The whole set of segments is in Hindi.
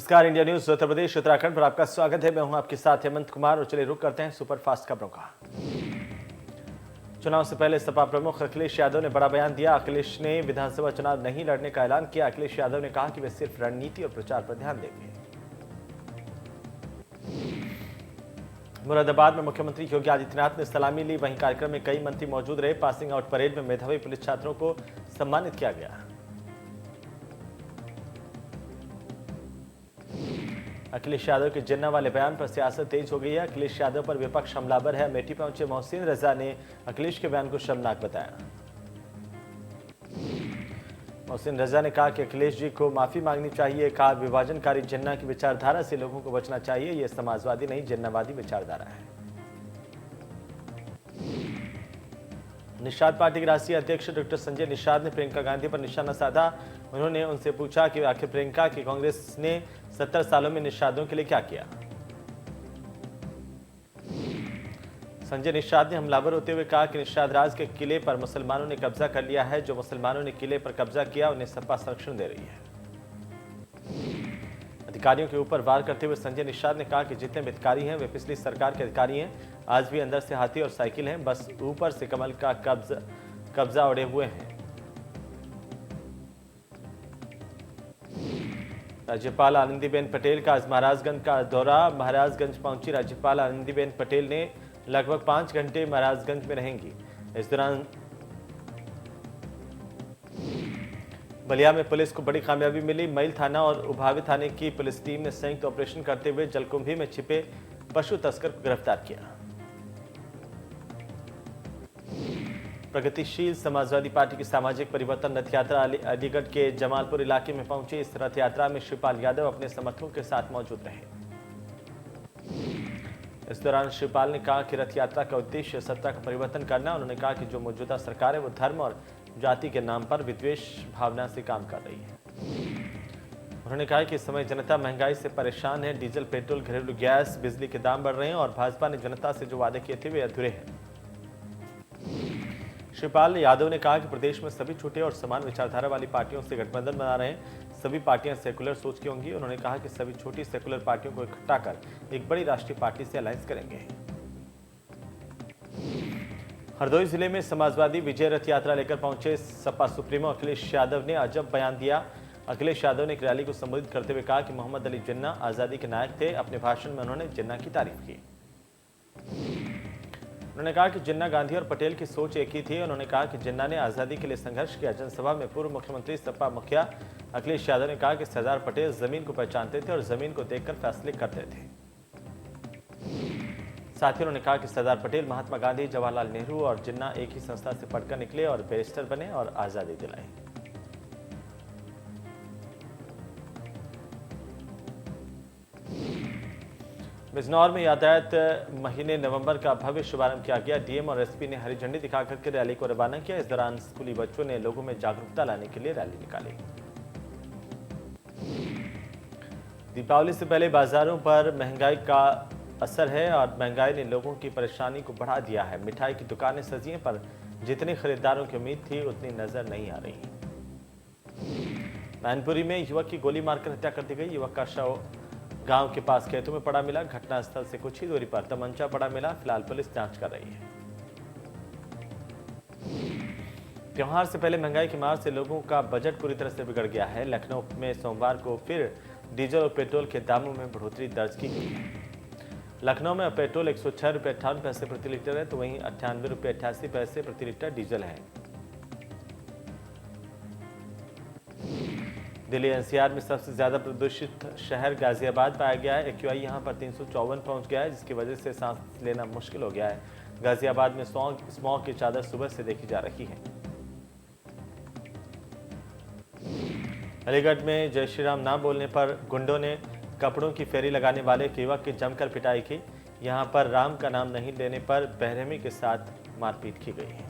नमस्कार, इंडिया न्यूज उत्तर प्रदेश उत्तराखंड पर आपका स्वागत है। मैं हूं आपके साथ हेमंत कुमार और चलिए रुक करते हैं सुपरफास्ट खबरों का। चुनाव से पहले सपा प्रमुख अखिलेश यादव ने बड़ा बयान दिया। अखिलेश ने विधानसभा चुनाव नहीं लड़ने का ऐलान किया। अखिलेश यादव ने कहा कि वे सिर्फ रणनीति और प्रचार पर ध्यान देंगे। मुरादाबाद में मुख्यमंत्री योगी आदित्यनाथ ने सलामी ली। वहीं कार्यक्रम में कई मंत्री मौजूद रहे। पासिंग आउट परेड में मेधावी पुलिस छात्रों को सम्मानित किया गया। अखिलेश यादव के जिन्ना वाले बयान पर सियासत तेज हो गई है। अखिलेश यादव पर विपक्ष हमलावर है। अमेठी पहुंचे मोहसिन रजा ने अखिलेश के बयान को शर्मनाक बताया। मोहसिन रजा ने कहा कि अखिलेश जी को माफी मांगनी चाहिए। कहा विभाजनकारी जिन्ना की विचारधारा से लोगों को बचना चाहिए। यह समाजवादी नहीं, जिन्नावादी विचारधारा है। निषाद पार्टी के राष्ट्रीय अध्यक्ष डॉक्टर संजय निषाद ने प्रियंका गांधी पर निशाना साधा। उन्होंने उनसे पूछा कि आखिर प्रियंका की कांग्रेस ने 70 सालों में निषादों के लिए क्या किया। संजय निषाद ने हमलावर होते हुए कहा कि निषाद राज के किले पर मुसलमानों ने कब्जा कर लिया है। जो मुसलमानों ने किले पर कब्जा किया उन्हें सपा संरक्षण दे रही है। अधिकारियों के ऊपर वार करते हुए संजय निषाद ने कहा कि जितने भी अधिकारी हैं वे पिछली सरकार के अधिकारी हैं। आज भी अंदर से हाथी और साइकिल हैं, बस ऊपर से कमल का कब्जा उड़े हुए हैं। राज्यपाल आनंदीबेन पटेल का आज महाराजगंज का दौरा। महाराजगंज पहुंची राज्यपाल आनंदीबेन पटेल ने लगभग 5 घंटे महाराजगंज में रहेंगी। इस दौरान बलिया में पुलिस को बड़ी कामयाबी मिली। मैल थाना और उभावी थाने की पुलिस टीम ने संयुक्त ऑपरेशन करते हुए जलकुंभी में छिपे पशु तस्कर को गिरफ्तार किया। प्रगतिशील समाजवादी पार्टी की सामाजिक परिवर्तन रथ यात्रा अलीगढ़ के जमालपुर इलाके में पहुंची। इस रथ यात्रा में शिवपाल यादव अपने समर्थकों के साथ मौजूद रहे। इस दौरान शिवपाल ने कहा कि रथ यात्रा का उद्देश्य सत्ता का परिवर्तन करना। उन्होंने कहा कि जो मौजूदा सरकार है वो धर्म और जाति के नाम पर विद्वेष भावना से काम कर रही है। उन्होंने कहा कि इस समय जनता महंगाई से परेशान है। डीजल, पेट्रोल, घरेलू गैस, बिजली के दाम बढ़ रहे हैं और भाजपा ने जनता से जो वादे किए थे वे अधूरे हैं। शिवपाल यादव ने कहा कि प्रदेश में सभी छोटे और समान विचारधारा वाली पार्टियों से गठबंधन बना रहे हैं। सभी पार्टियां सेकुलर सोच की होंगी। उन्होंने कहा कि सभी छोटी सेकुलर पार्टियों को इकट्ठा कर एक बड़ी राष्ट्रीय पार्टी से अलायंस करेंगे। हरदोई जिले में समाजवादी विजय रथ यात्रा लेकर पहुंचे सपा सुप्रीमो अखिलेश यादव ने अजब बयान दिया। अखिलेश यादव ने एक रैली को संबोधित करते हुए कहा कि मोहम्मद अली जिन्ना आजादी के नायक थे। अपने भाषण में उन्होंने जिन्ना की तारीफ की। उन्होंने कहा कि जिन्ना, गांधी और पटेल की सोच एक ही थी। उन्होंने कहा कि जिन्ना ने आजादी के लिए संघर्ष किया। जनसभा में पूर्व मुख्यमंत्री सपा मुखिया अखिलेश यादव ने कहा कि सरदार पटेल जमीन को पहचानते थे और जमीन को देखकर फैसले करते थे। साथ ही उन्होंने कहा कि सरदार पटेल, महात्मा गांधी, जवाहरलाल नेहरू और जिन्ना एक ही संस्था से पढ़कर निकले और बैरिस्टर बने और आजादी दिलाई। बिजनौर में यातायात महीने नवंबर का भव्य शुभारंभ किया गया। डीएम और एसपी ने हरी झंडी दिखाकर के रैली को रवाना किया। इस दौरान स्कूली बच्चों ने लोगों में जागरूकता लाने के लिए रैली निकाली। दीपावली से पहले बाजारों पर महंगाई का असर है और महंगाई ने लोगों की परेशानी को बढ़ा दिया है। मिठाई की दुकानें सजी हैं, पर जितनी खरीदारों की उम्मीद थी उतनी नजर नहीं आ रही। मैनपुरी में युवक की गोली मारकर हत्या कर दी गई। युवक का शव गांव के पास खेतों में पड़ा मिला। घटनास्थल से कुछ ही दूरी पर तमंचा पड़ा मिला। फिलहाल पुलिस जांच कर रही है। त्योहार से पहले महंगाई की मार से लोगों का बजट पूरी तरह से बिगड़ गया है। लखनऊ में सोमवार को फिर डीजल और पेट्रोल के दामों में बढ़ोतरी दर्ज की गई है। लखनऊ में पेट्रोल 106 रुपये 58 पैसे प्रति लीटर है, तो वहीं 98 रुपये 88 पैसे प्रति लीटर डीजल है। दिल्ली एनसीआर में सबसे ज्यादा प्रदूषित शहर गाजियाबाद पाया गया है। एक्यूआई यहां पर 354 पहुंच गया है, जिसकी वजह से सांस लेना मुश्किल हो गया है। गाजियाबाद में स्मॉग की चादर सुबह से देखी जा रही है। अलीगढ़ में जय श्री राम नाम बोलने पर गुंडों ने कपड़ों की फेरी लगाने वाले युवक की जमकर पिटाई की। यहां पर राम का नाम नहीं लेने पर बेरहमी के साथ मारपीट की गई है।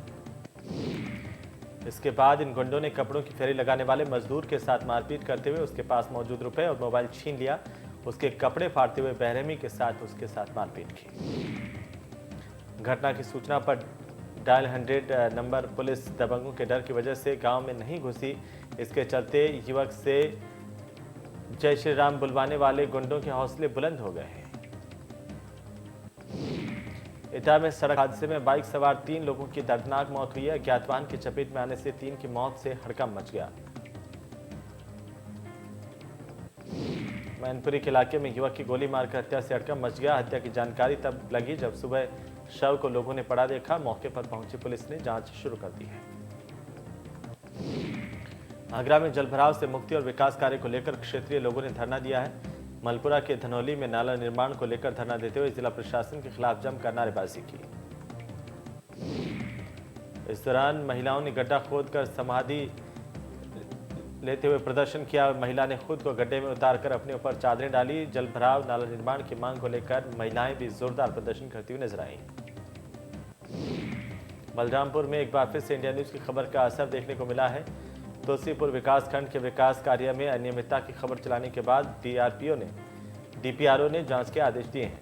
इसके बाद इन गुंडों ने कपड़ों की फेरी लगाने वाले मजदूर के साथ मारपीट करते हुए उसके पास मौजूद रुपए और मोबाइल छीन लिया। उसके कपड़े फाड़ते हुए बेरहमी के साथ उसके साथ मारपीट की। घटना की सूचना पर डायल 100 नंबर पुलिस दबंगों के डर की वजह से गांव में नहीं घुसी। इसके चलते युवक से जय श्री राम बुलवाने वाले गुंडों के हौसले बुलंद हो गए हैं। इटाह में सड़क हादसे में बाइक सवार 3 लोगों की दर्दनाक मौत हुई है। अज्ञात वाहन की चपेट में आने से 3 की मौत से हड़कंप मच गया। मैनपुरी के इलाके में युवक की गोली मारकर हत्या से हड़कंप मच गया। हत्या की जानकारी तब लगी जब सुबह शव को लोगों ने पड़ा देखा। मौके पर पहुंची पुलिस ने जांच शुरू कर दी है। आगरा में जलभराव से मुक्ति और विकास कार्य को लेकर क्षेत्रीय लोगों ने धरना दिया है। मलपुरा के धनौली में नाला निर्माण को लेकर धरना देते हुए जिला प्रशासन के खिलाफ जमकर नारेबाजी की। इस दौरान महिलाओं ने गड्ढा खोदकर समाधि लेते हुए प्रदर्शन किया। महिला ने खुद को गड्ढे में उतारकर अपने ऊपर चादरें डाली। जलभराव नाला निर्माण की मांग को लेकर महिलाएं भी जोरदार प्रदर्शन करती हुई नजर आईं। बलरामपुर में एक बार फिर से इंडिया न्यूज की खबर का असर देखने को मिला है। तुलसीपुर विकासखंड के विकास कार्य में अनियमितता की खबर चलाने के बाद डीपीआरओ ने जांच के आदेश दिए हैं।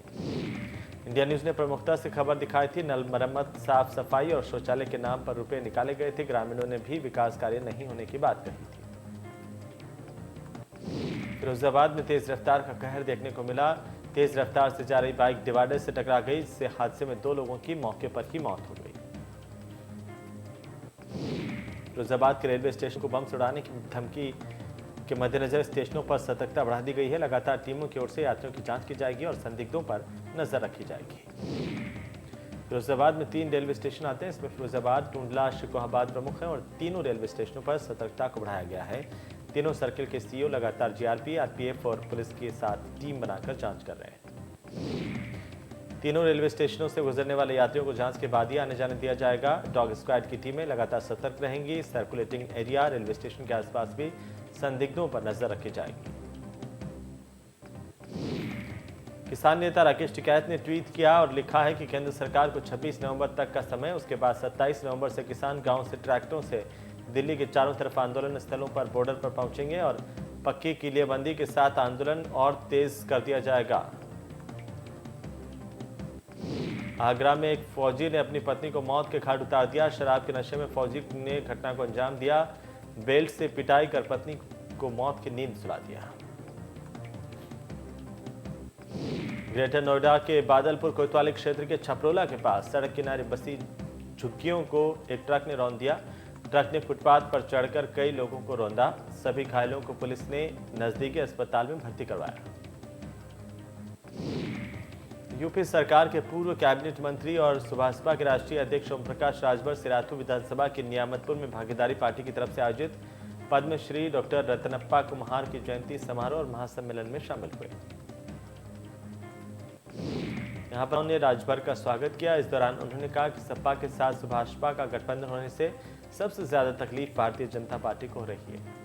इंडिया न्यूज ने प्रमुखता से खबर दिखाई थी। नल मरम्मत, साफ सफाई और शौचालय के नाम पर रुपए निकाले गए थे। ग्रामीणों ने भी विकास कार्य नहीं होने की बात कही थी। फिरोजाबाद में तेज रफ्तार का कहर देखने को मिला। तेज रफ्तार से जा रही बाइक डिवाइडर से टकरा गई। इससे हादसे में 2 लोगों की मौके पर ही मौत हो गई। फिरोजाबाद के रेलवे स्टेशन को बम से उड़ाने की धमकी के मद्देनजर स्टेशनों पर सतर्कता बढ़ा दी गई है। लगातार टीमों की ओर से यात्रियों की जांच की जाएगी और संदिग्धों पर नजर रखी जाएगी। फिरोजाबाद में 3 रेलवे स्टेशन आते हैं। इसमें फिरोजाबाद, टूंडला, शिकोहाबाद प्रमुख हैं और तीनों रेलवे स्टेशनों पर सतर्कता को बढ़ाया गया है। तीनों सर्किल के सीईओ लगातार जीआरपी, आरपीएफ और पुलिस के साथ टीम बनाकर जांच कर रहे हैं। तीनों रेलवे स्टेशनों से गुजरने वाले यात्रियों को जांच के बाद ही आने जाने दिया जाएगा। डॉग स्क्वाड की टीमें लगातार सतर्क रहेंगी। सर्कुलेटिंग एरिया, रेलवे स्टेशन के आसपास भी संदिग्धों पर नजर रखी जाएगी। किसान नेता राकेश टिकैत ने ट्वीट किया और लिखा है कि केंद्र सरकार को 26 नवंबर तक का समय, उसके बाद 27 नवंबर से किसान गांव से ट्रैक्टरों से दिल्ली के चारों तरफ आंदोलन स्थलों पर बॉर्डर पर पहुंचेंगे और पक्की किलेबंदी के साथ आंदोलन और तेज कर दिया जाएगा। आगरा में एक फौजी ने अपनी पत्नी को मौत के घाट उतार दिया। शराब के नशे में फौजी ने घटना को अंजाम दिया। बेल्ट से पिटाई कर पत्नी को मौत की नींद सुला दिया। ग्रेटर नोएडा के बादलपुर कोतवाली क्षेत्र के छपरोला के पास सड़क किनारे बसी झुग्गियों को एक ट्रक ने रौंद दिया। ट्रक ने फुटपाथ पर चढ़कर कई लोगों को रौंदा। सभी घायलों को पुलिस ने नजदीकी अस्पताल में भर्ती करवाया। यूपी सरकार के पूर्व कैबिनेट मंत्री और सुभाषपा के राष्ट्रीय अध्यक्ष ओम प्रकाश राजभर सिराथू विधानसभा के नियामतपुर में भागीदारी पार्टी की तरफ से आयोजित पद्मश्री डॉक्टर रतनप्पा कुम्हार की जयंती समारोह और महासम्मेलन में शामिल हुए। यहां पर उन्होंने राजभर का स्वागत किया। इस दौरान उन्होंने कहा कि सपा के साथ सुभाषपा का गठबंधन होने से सबसे ज्यादा तकलीफ भारतीय जनता पार्टी को हो रही है।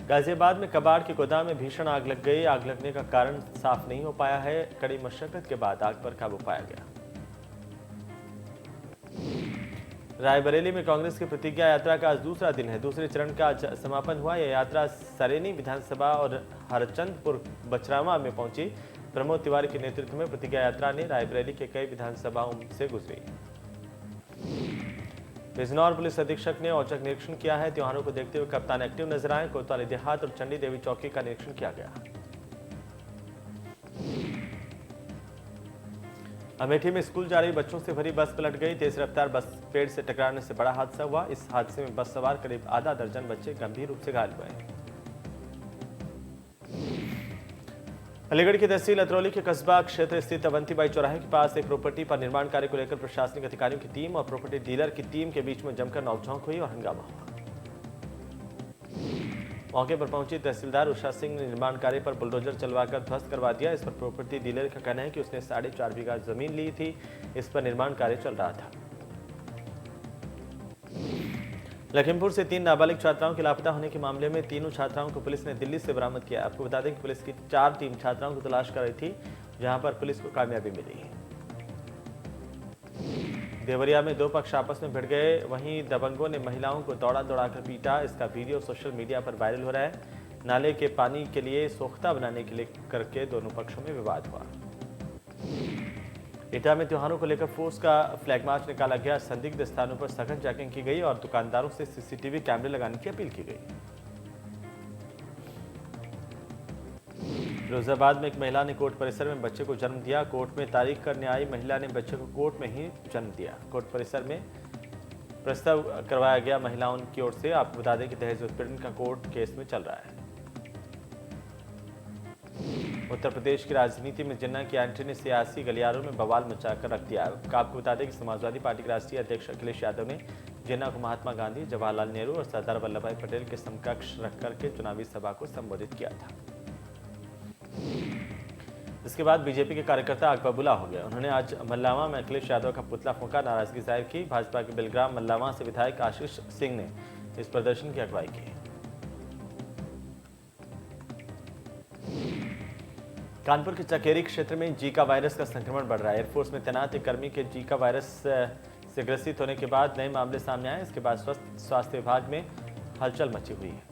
गाजियाबाद में कबाड़ के गोदाम में भीषण आग लग गई। आग लगने का कारण साफ नहीं हो पाया है। कड़ी मशक्कत के बाद आग पर काबू पाया गया। रायबरेली में कांग्रेस की प्रतिज्ञा यात्रा का आज दूसरा दिन है। दूसरे चरण का आज समापन हुआ। यह यात्रा सरेनी विधानसभा और हरचंदपुर बछरावा में पहुंची। प्रमोद तिवारी के नेतृत्व में प्रतिज्ञा यात्रा ने रायबरेली के कई विधानसभाओं से गुजरी। बिजनौर पुलिस अधीक्षक ने औचक निरीक्षण किया है। त्योहारों को देखते हुए कप्तान एक्टिव नजर आए। कोतवाली देहात और चंडी देवी चौकी का निरीक्षण किया गया। अमेठी में स्कूल जा रही बच्चों से भरी बस पलट गई। तेज रफ्तार बस पेड़ से टकराने से बड़ा हादसा हुआ। इस हादसे में बस सवार करीब आधा दर्जन बच्चे गंभीर रूप से घायल हुए। अलीगढ़ की तहसील अतरौली के कस्बा क्षेत्र स्थित अवंतीबाई चौराहे के पास एक प्रॉपर्टी पर निर्माण कार्य को लेकर प्रशासनिक अधिकारियों की टीम और प्रॉपर्टी डीलर की टीम के बीच में जमकर नोकझोंक हुई और हंगामा हुआ। मौके पर पहुंची तहसीलदार उषा सिंह ने निर्माण कार्य पर बुलडोजर चलवाकर ध्वस्त करवा दिया। इस पर प्रॉपर्टी डीलर का कहना है कि उसने 4.5 बीघा जमीन ली थी। इस पर निर्माण कार्य चल रहा था। लखीमपुर से 3 नाबालिग छात्राओं के लापता होने के मामले में तीनों छात्राओं को पुलिस ने दिल्ली से बरामद किया। आपको बता दें कि पुलिस की 4 टीम छात्राओं को तलाश कर रही थी, जहां पर पुलिस को कामयाबी मिली। देवरिया में 2 पक्ष आपस में भिड़ गए। वहीं दबंगों ने महिलाओं को दौड़ा दौड़ाकर पीटा। इसका वीडियो सोशल मीडिया पर वायरल हो रहा है। नाले के पानी के लिए सोख्ता बनाने के लिए करके दोनों पक्षों में विवाद हुआ। एटा में त्योहारों को लेकर फोर्स का फ्लैग मार्च निकाला गया। संदिग्ध स्थानों पर सघन चेकिंग की गई और दुकानदारों से सीसीटीवी कैमरे लगाने की अपील की गई। फिरोजाबाद में एक महिला ने कोर्ट परिसर में बच्चे को जन्म दिया। कोर्ट में तारीख करने आई महिला ने बच्चे को कोर्ट में ही जन्म दिया। कोर्ट परिसर में प्रस्ताव करवाया गया महिलाओं की ओर से। आपको बता दें कि दहेज उत्पीड़न का कोर्ट केस में चल रहा है। उत्तर प्रदेश की राजनीति में जिन्ना की एंट्री ने सियासी गलियारों में बवाल मचाकर रख दिया। आपको बता दें कि समाजवादी पार्टी के राष्ट्रीय अध्यक्ष अखिलेश यादव ने जिन्ना को महात्मा गांधी, जवाहरलाल नेहरू और सरदार वल्लभ भाई पटेल के समकक्ष रखकर के चुनावी सभा को संबोधित किया था। इसके बाद बीजेपी के कार्यकर्ता आग बबूला हो गए। उन्होंने आज मल्लावा में अखिलेश यादव का पुतला फूंका, नाराजगी जाहिर की। भाजपा के बिलग्राम मल्लावा से विधायक आशीष सिंह ने इस प्रदर्शन की अगुवाई की। कानपुर के चकेरी क्षेत्र में जीका वायरस का संक्रमण बढ़ रहा है। एयरफोर्स में तैनात एक कर्मी के जीका वायरस से ग्रसित होने के बाद नए मामले सामने आए। इसके बाद स्वास्थ्य विभाग में हलचल मची हुई है।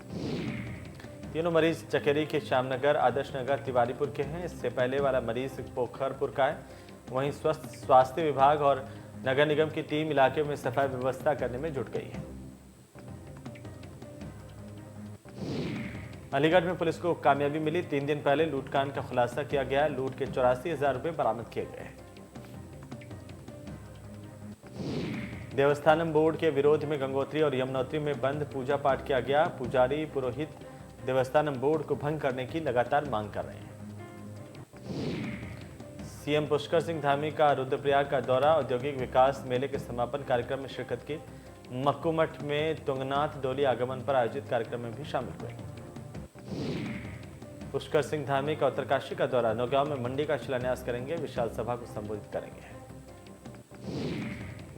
तीनों मरीज चकेरी के श्यामनगर, आदर्श नगर, तिवारीपुर के हैं। इससे पहले वाला मरीज पोखरपुर का है। वहीं स्वास्थ्य विभाग और नगर निगम की टीम इलाके में सफाई व्यवस्था करने में जुट गई है। अलीगढ़ में पुलिस को कामयाबी मिली। 3 दिन पहले लूटकांड का खुलासा किया गया। लूट के 84,000 रुपए बरामद किए गए। देवस्थानम बोर्ड के विरोध में गंगोत्री और यमुनोत्री में बंद पूजा पाठ किया गया। पुजारी पुरोहित देवस्थानम बोर्ड को भंग करने की लगातार मांग कर रहे हैं। सीएम पुष्कर सिंह धामी का रुद्रप्रयाग का दौरा, औद्योगिक विकास मेले के समापन कार्यक्रम में शिरकत की। मक्कूमठ में तुंगनाथ डोली आगमन पर आयोजित कार्यक्रम में भी शामिल हुए। पुष्कर सिंह धामी का उत्तरकाशी का दौरा, नौगांव में मंडी का शिलान्यास करेंगे। विशाल सभा को संबोधित करेंगे।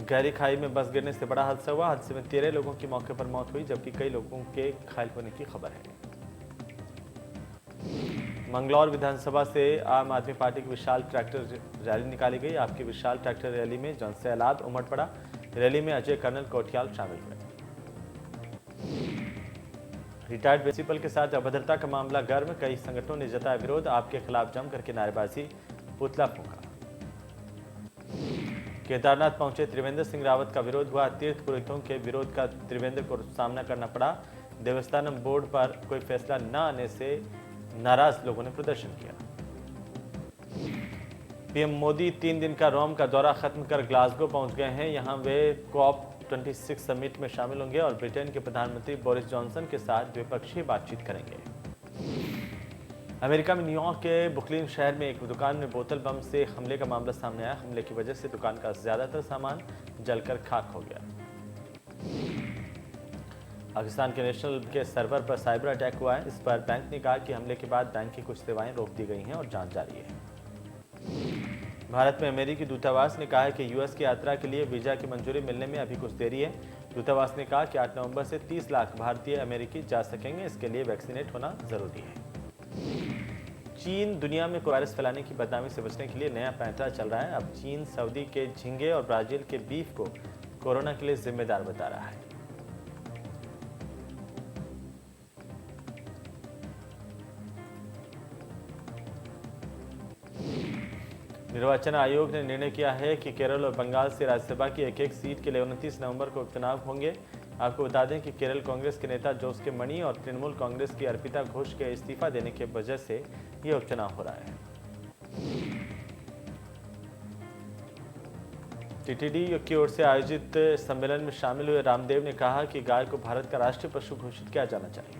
गहरी खाई में बस गिरने से बड़ा हादसा हुआ। हादसे में 13 लोगों की मौके पर मौत हुई, जबकि कई लोगों के घायल होने की खबर है। मंगलौर विधानसभा से आम आदमी पार्टी की विशाल ट्रैक्टर रैली निकाली गई। आपकी विशाल ट्रैक्टर रैली में जन सैलाब उमड़ पड़ा। रैली में अजय कर्नल कोठियाल शामिल हुए। रिटायर्ड प्रिंसिपल के साथ अभद्रता का मामला गर्म, कई संगठनों ने जताया विरोध। आपके खिलाफ जम करके नारेबाजी, पुतला फूंका। केदारनाथ पहुंचे त्रिवेंद्र सिंह रावत का विरोध हुआ। तीर्थ पुरोहितों के विरोध का त्रिवेंद्र को सामना करना पड़ा। देवस्थानम बोर्ड पर कोई फैसला न आने से नाराज लोगों ने प्रदर्शन किया। पीएम मोदी 3 दिन का रोम का दौरा खत्म कर ग्लासगो पहुंच गए हैं। यहां वे COP26 समिट में शामिल होंगे और ब्रिटेन के प्रधानमंत्री बोरिस जॉनसन के साथ द्विपक्षीय बातचीत करेंगे। अमेरिका में न्यूयॉर्क के ब्रुकलिन शहर में एक दुकान में बोतल बम से हमले का मामला सामने आया। हमले की वजह से दुकान का ज्यादातर सामान जलकर खाक हो गया। पाकिस्तान के नेशनल के सर्वर पर साइबर अटैक हुआ है। इस पर बैंक ने कहा कि हमले के बाद बैंक की कुछ सेवाएं रोक दी गई हैं और जांच जारी है। भारत में अमेरिकी दूतावास ने कहा है कि यूएस की यात्रा के लिए वीजा की मंजूरी मिलने में अभी कुछ देरी है। दूतावास ने कहा कि 8 नवंबर से 30 लाख भारतीय अमेरिकी जा सकेंगे। इसके लिए वैक्सीनेट होना जरूरी है। चीन दुनिया में वायरस फैलाने की बदनामी से बचने के लिए नया पैंतरा चल रहा है। अब चीन सऊदी के झींगे और ब्राजील के बीफ को कोरोना के लिए जिम्मेदार बता रहा है। निर्वाचन आयोग ने निर्णय किया है कि केरल और बंगाल से राज्यसभा की एक सीट के लिए 29 नवंबर को उपचुनाव होंगे। आपको बता दें कि केरल कांग्रेस के नेता जोस के मणि और तृणमूल कांग्रेस की अर्पिता घोष के इस्तीफा देने की वजह से यह उपचुनाव हो रहा है। टीटीडी की ओर से आयोजित सम्मेलन में शामिल हुए रामदेव ने कहा कि गाय को भारत का राष्ट्रीय पशु घोषित किया जाना चाहिए।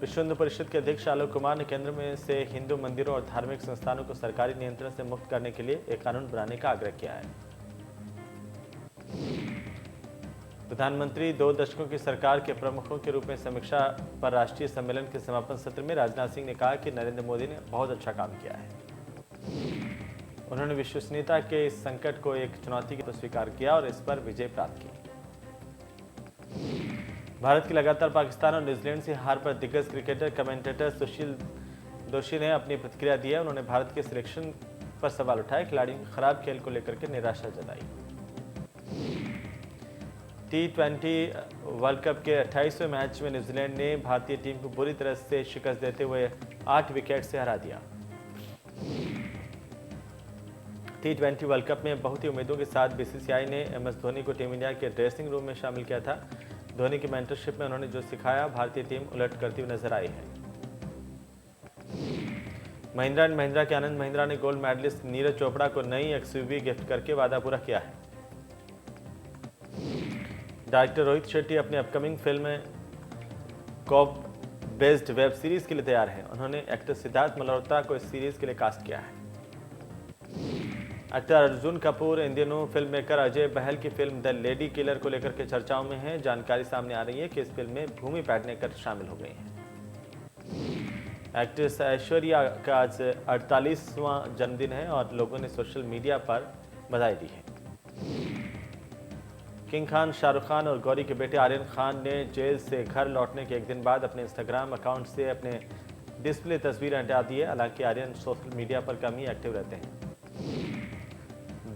विश्व हिंदू परिषद के अध्यक्ष आलोक कुमार ने केंद्र में से हिंदू मंदिरों और धार्मिक संस्थानों को सरकारी नियंत्रण से मुक्त करने के लिए एक कानून बनाने का आग्रह किया है। प्रधानमंत्री 2 दशकों की सरकार के प्रमुखों के रूप में समीक्षा पर राष्ट्रीय सम्मेलन के समापन सत्र में राजनाथ सिंह ने कहा कि नरेंद्र मोदी ने बहुत अच्छा काम किया है। उन्होंने विश्वसनीयता के इस संकट को एक चुनौती के तौर पर स्वीकार किया और इस पर विजय प्राप्त की। भारत की लगातार पाकिस्तान और न्यूजीलैंड से हार पर दिग्गज क्रिकेटर कमेंटेटर सुशील दोषी ने अपनी प्रतिक्रिया दी है। उन्होंने भारत के सिलेक्शन पर सवाल उठाए। खिलाड़ियों के खराब खेल को लेकर के निराशा जताई। T20 वर्ल्ड कप के 28वें मैच में न्यूजीलैंड ने भारतीय टीम को बुरी तरह से शिकस्त देते हुए 8 विकेट से हरा दिया। T20 वर्ल्ड कप में बहुत ही उम्मीदों के साथ बीसीसीआई ने MS धोनी को टीम इंडिया के ड्रेसिंग रूम में शामिल किया था। धोनी की मेंटरशिप में उन्होंने जो सिखाया, भारतीय टीम उलट करती हुई नजर आई है। महिंद्रा एंड महिंद्रा के आनंद महिंद्रा ने गोल्ड मेडलिस्ट नीरज चोपड़ा को नई एक्सयूवी गिफ्ट करके वादा पूरा किया है। डायरेक्टर रोहित शेट्टी अपनी upcoming film cop based web series के लिए तैयार है। उन्होंने एक्टर सिद्धार्थ मल्होत्रा को इस सीरीज के लिए कास्ट किया है। एक्टर अर्जुन कपूर इन दिनों फिल्म मेकर अजय बहल की फिल्म द लेडी किलर को लेकर के चर्चाओं में है। जानकारी सामने आ रही है कि इस फिल्म में भूमि पेडनेकर शामिल हो गई हैं। एक्ट्रेस ऐश्वर्या का आज 48वां जन्मदिन है और लोगों ने सोशल मीडिया पर बधाई दी है। किंग खान शाहरुख खान और गौरी के बेटे आर्यन खान ने जेल से घर लौटने के एक दिन बाद अपने इंस्टाग्राम अकाउंट से अपने डिस्प्ले तस्वीरें हटा दी है। हालांकि आर्यन सोशल मीडिया पर कम ही एक्टिव रहते हैं।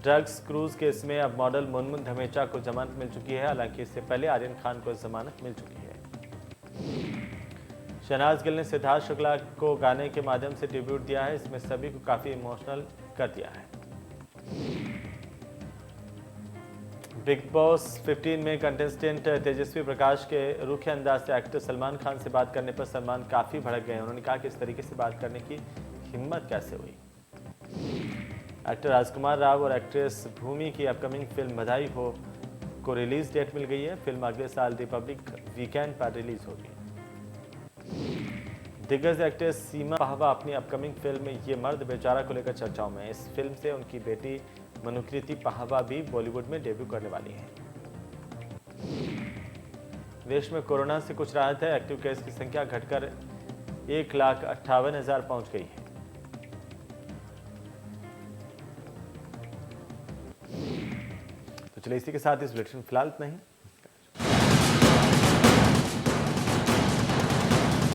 ड्रग्स क्रूज केस में अब मॉडल मुनमुन धमेचा को जमानत मिल चुकी है। हालांकि इससे पहले आर्यन खान को जमानत मिल चुकी है। शहनाज गिल ने सिद्धार्थ शुक्ला को गाने के माध्यम से ट्रिब्यूट दिया है। इसमें सभी को काफी इमोशनल कर दिया है। बिग बॉस 15 में कंटेस्टेंट तेजस्वी प्रकाश के रूखे अंदाज से एक्टर सलमान खान से बात करने पर सलमान काफ़ी भड़क गए। उन्होंने कहा कि इस तरीके से बात करने की हिम्मत कैसे हुई। एक्टर राजकुमार राव और एक्ट्रेस भूमि की अपकमिंग फिल्म बधाई हो को रिलीज डेट मिल गई है। फिल्म अगले साल रिपब्लिक वीकेंड पर रिलीज होगी। दिग्गज एक्ट्रेस सीमा पाहवा अपनी अपकमिंग फिल्म ये मर्द बेचारा को लेकर चर्चाओं में है। इस फिल्म से उनकी बेटी मनुकृति पाहवा भी बॉलीवुड में डेब्यू करने वाली हैं। देश में कोरोना से कुछ राहत है। एक्टिव केस की संख्या घटकर 1,58,000 पहुंच गई है। तो चलिए इसी के साथ इस बुलेटिन फिलहाल इतना ही।